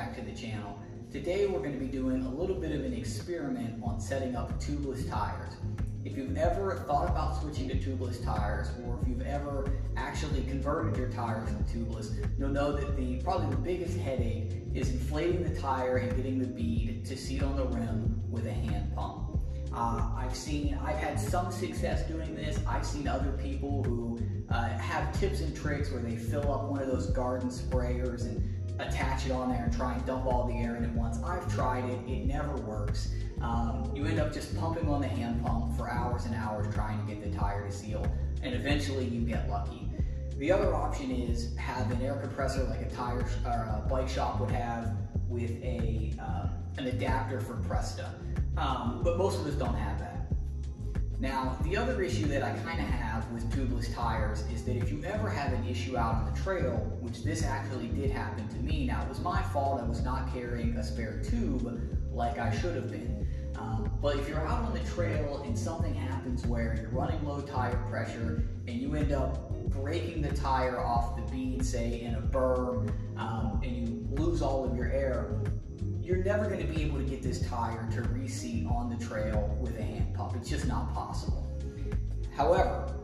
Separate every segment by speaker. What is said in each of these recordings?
Speaker 1: back to the channel. Today we're going to be doing a little bit of an experiment on setting up tubeless tires. If you've ever thought about switching to tubeless tires, or if you've ever actually converted your tires to tubeless, you'll know that probably the biggest headache is inflating the tire and getting the bead to seat on the rim with a hand pump. I've had some success doing this. I've seen other people who have tips and tricks where they fill up one of those garden sprayers and attach it on there and try and dump all the air in at once. I've tried it, it never works. You end up just pumping on the hand pump for hours and hours trying to get the tire to seal, and eventually you get lucky. The other option is have an air compressor like a tire or a bike shop would have with an adapter for Presta. But most of us don't have that. Now, the other issue that I kind of have with tubeless tires is that if you ever have an issue out on the trail, which this actually did happen to me, now it was my fault, I was not carrying a spare tube like I should have been. But if you're out on the trail and something happens where you're running low tire pressure and you end up breaking the tire off the bead, say in a berm, and you lose all of your air, you're never going to be able to get this tire to reseat on the trail with a hand pump. It's just not possible. However,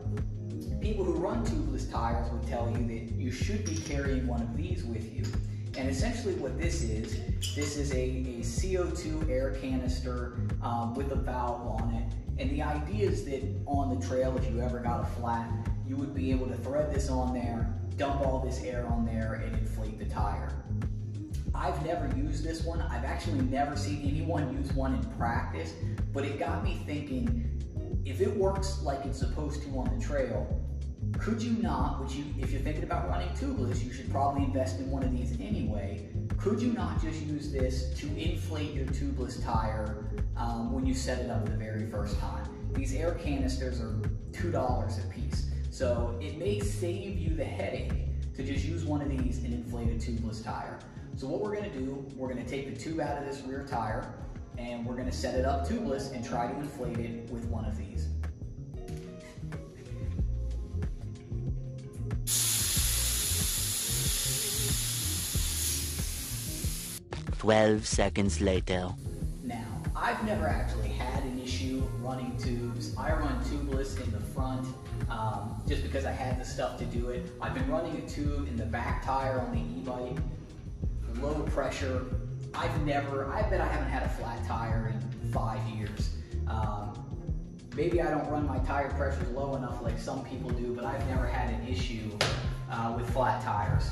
Speaker 1: people who run tubeless tires would tell you that you should be carrying one of these with you. And essentially what this is a CO2 air canister with a valve on it. And the idea is that on the trail, if you ever got a flat, you would be able to thread this on there, dump all this air on there, and inflate the tire. I've never used this one. I've actually never seen anyone use one in practice, but it got me thinking, if it works like it's supposed to on the trail, could you not, if you're thinking about running tubeless, you should probably invest in one of these anyway, could you not just use this to inflate your tubeless tire when you set it up the very first time? These air canisters are $2 a piece, so it may save you the headache to just use one of these and inflate a tubeless tire. So what we're going to do, we're going to take the tube out of this rear tire and we're going to set it up tubeless and try to inflate it with one of these.
Speaker 2: "12 seconds later."
Speaker 1: Now, I've never actually had an issue running tubes. I run tubeless in the front just because I had the stuff to do it. I've been running a tube in the back tire on the e-bike. Low pressure. I bet I haven't had a flat tire in 5 years. Maybe I don't run my tire pressures low enough like some people do, but I've never had an issue with flat tires.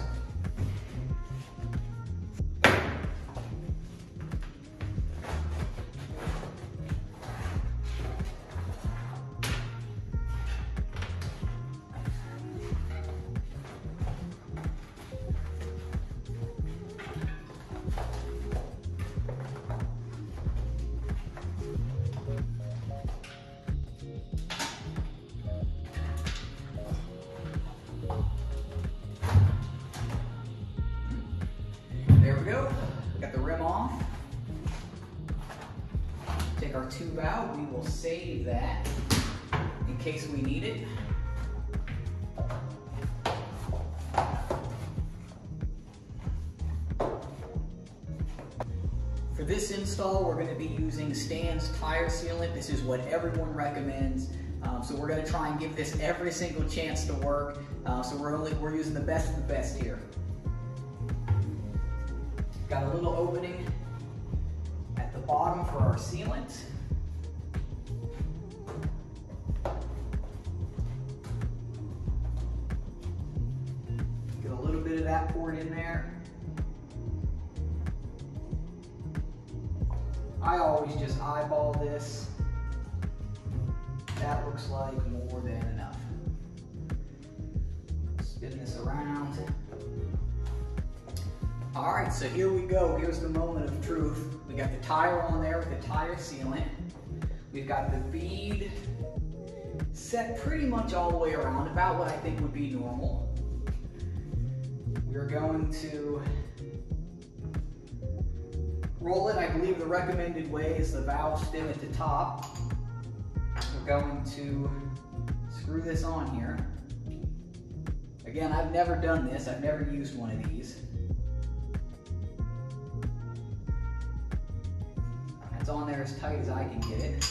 Speaker 1: There we go, got the rim off. Take our tube out, we will save that in case we need it. For this install, we're going to be using Stan's tire sealant. This is what everyone recommends. So we're going to try and give this every single chance to work. So we're using the best of the best here. Got a little opening at the bottom for our sealant. Get a little bit of that poured in there. I always just eyeball this. That looks like more than enough. Spin this around. All right, so here we go. Here's the moment of truth. We got the tire on there with the tire sealant. We've got the bead set pretty much all the way around, about what I think would be normal. We're going to roll it. I believe the recommended way is the valve stem at the top. We're going to screw this on here. Again, I've never done this. I've never used one of these. It's on there as tight as I can get it.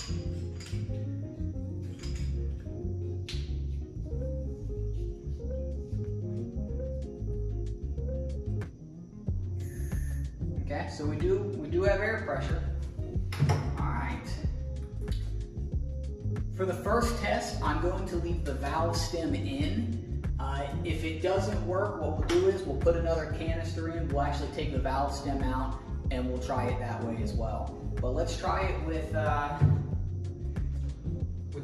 Speaker 1: Okay, so we do have air pressure. All right. For the first test, I'm going to leave the valve stem in. If it doesn't work, what we'll do is we'll put another canister in. We'll actually take the valve stem out and we'll try it that way as well. But let's try it with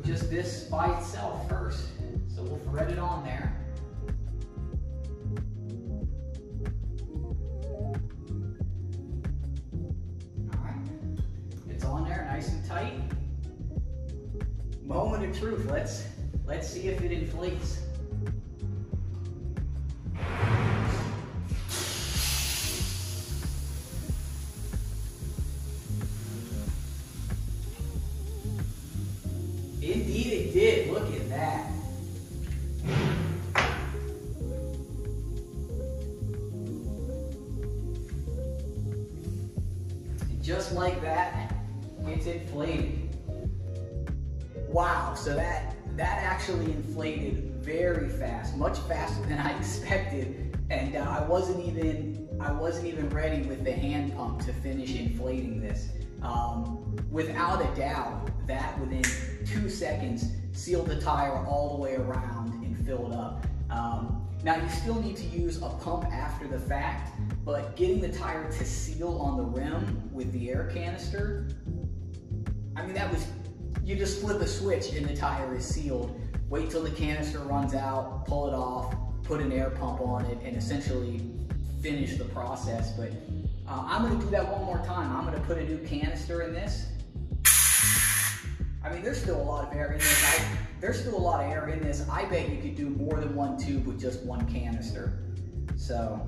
Speaker 1: just this by itself first. So we'll thread it on there. All right, it's on there nice and tight. Moment of truth, let's see if it inflates. Indeed it did, look at that. And just like that, it's inflated. Wow, so that actually inflated very fast, much faster than I expected, and I wasn't even ready with the hand pump to finish inflating this. Without a doubt, that within 2 seconds sealed the tire all the way around and filled up. Now you still need to use a pump after the fact, but getting the tire to seal on the rim with the air canister, I mean, you just flip a switch and the tire is sealed. Wait till the canister runs out, pull it off, put an air pump on it, and essentially finish the process. But I'm gonna do that one more time. I'm gonna put a new canister in this. I mean, there's still a lot of air in this. There's still a lot of air in this. I bet you could do more than one tube with just one canister. So,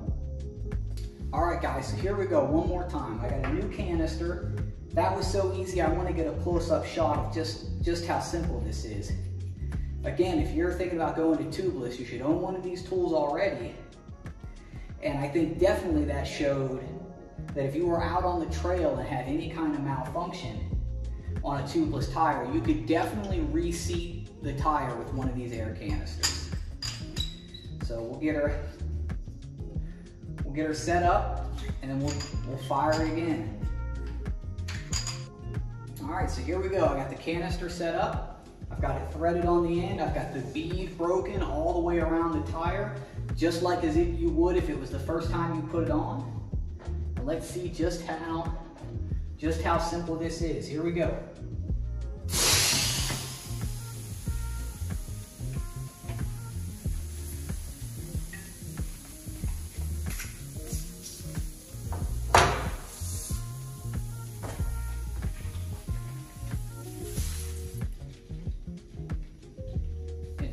Speaker 1: all right guys, so here we go, one more time. I got a new canister. That was so easy, I want to get a close-up shot of just how simple this is. Again, if you're thinking about going to Tubeless, you should own one of these tools already. And I think definitely that showed that if you were out on the trail and had any kind of malfunction on a tubeless tire, you could definitely reseat the tire with one of these air canisters. So we'll get her set up and then we'll fire it again. All right, so here we go. I got the canister set up. I've got it threaded on the end. I've got the bead broken all the way around the tire, just like as if you would if it was the first time you put it on. And let's see just how simple this is. Here we go.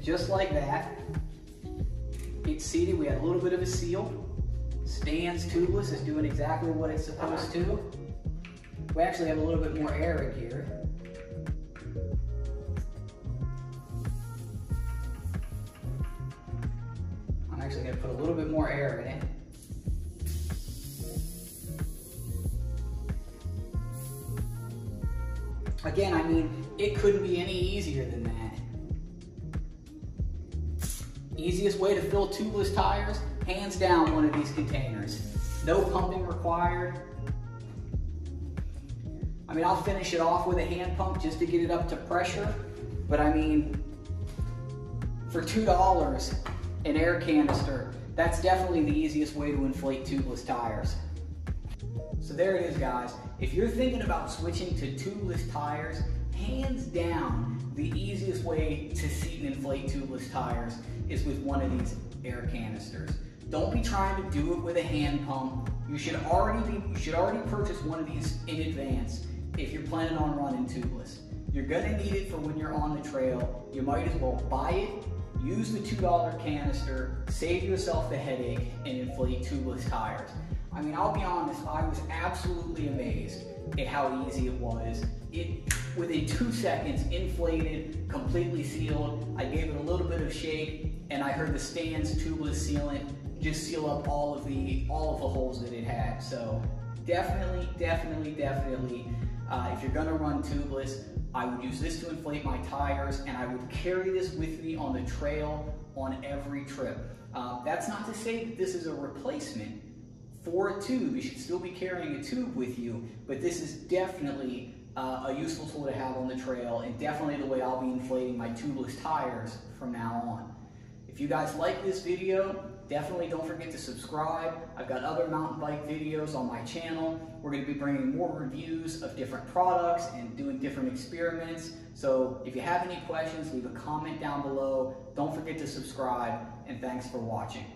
Speaker 1: Just like that, it's seated. We had a little bit of a seal. Stands tubeless, is doing exactly what it's supposed to. We actually have a little bit more air in here. I'm actually going to put a little bit more air in it. Again, I mean, it couldn't be any easier than that. Easiest way to fill tubeless tires, hands down, one of these containers. No pumping required. I mean, I'll finish it off with a hand pump just to get it up to pressure, but I mean, for $2, an air canister, that's definitely the easiest way to inflate tubeless tires. So there it is, guys. If you're thinking about switching to tubeless tires, hands down, the easiest way to seat and inflate tubeless tires is with one of these air canisters. Don't be trying to do it with a hand pump. You should already purchase one of these in advance if you're planning on running tubeless. You're gonna need it for when you're on the trail. You might as well buy it, use the $2 canister, save yourself the headache, and inflate tubeless tires. I mean, I'll be honest, I was absolutely amazed at how easy it was. It, within 2 seconds, inflated, completely sealed. I gave it a little bit of shake, and I heard the stands tubeless sealant just seal up all of the holes that it had. So definitely if you're gonna run tubeless, I would use this to inflate my tires, and I would carry this with me on the trail on every trip. That's not to say that this is a replacement for a tube. You should still be carrying a tube with you, but this is definitely a useful tool to have on the trail, and definitely the way I'll be inflating my tubeless tires from now on. If you guys like this video, definitely don't forget to subscribe. I've got other mountain bike videos on my channel. We're going to be bringing more reviews of different products and doing different experiments. So if you have any questions, leave a comment down below. Don't forget to subscribe, and thanks for watching.